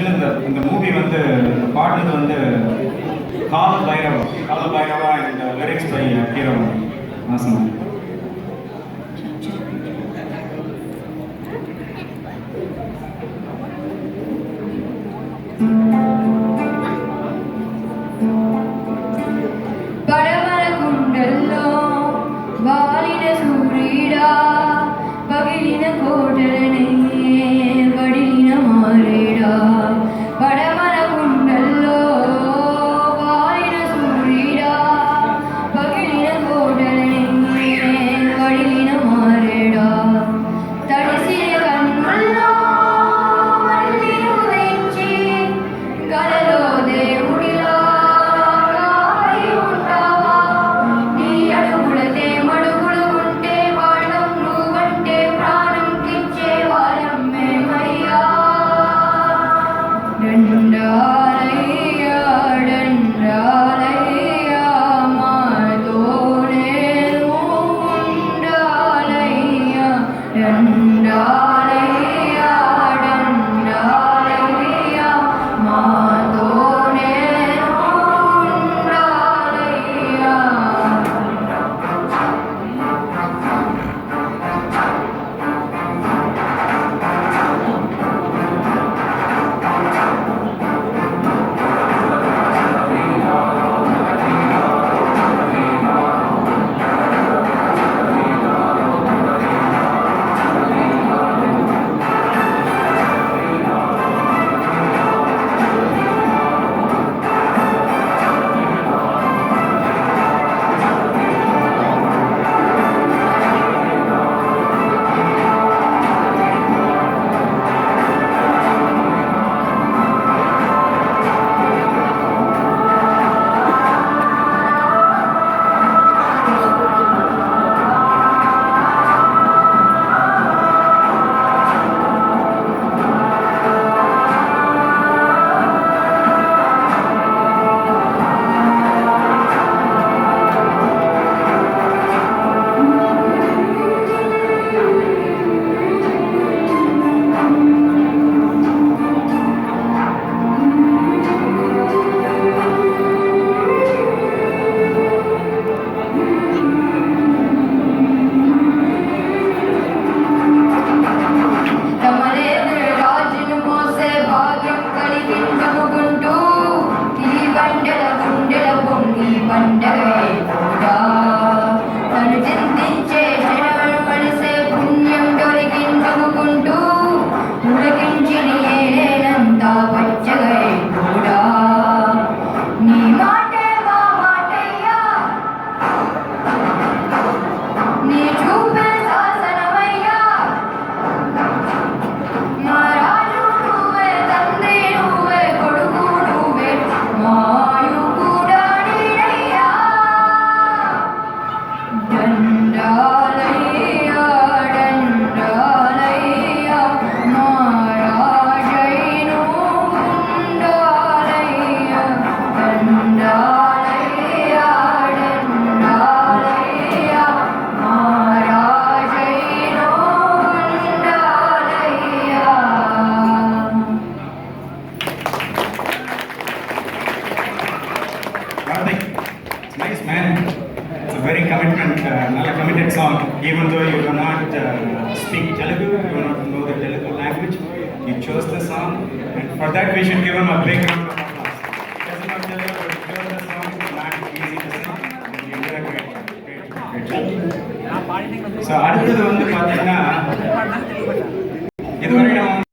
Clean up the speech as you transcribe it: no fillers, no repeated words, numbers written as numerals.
ஆக்சுவலாக இந்த மூவி வந்து பாடுறது வந்து Kaala Bhairava and lyrics by hero ஆசம். పడమర గుండెల్లో వాలిన సూర్యుడా పగిలిన కోటలనే వడిలిన మారేడా. పడమర గుండెల్లో వాలిన సూర్యుడా పగిలిన కోటలనే వడిలిన మారేడా. తడిసిన కన్నుల్లో మళ్ళీ ఉదయించి కలలో దేవుడిలా Nice man. It's a very committed song. Even though you do not speak Telugu, you do not know the Telugu language, you chose the song, and for that we should give him a big round of applause. He does not Telugu, but he chose the song. It's not easy to sing, and you did a great job. So அடுத்தது வந்து பார்த்தீங்கன்னா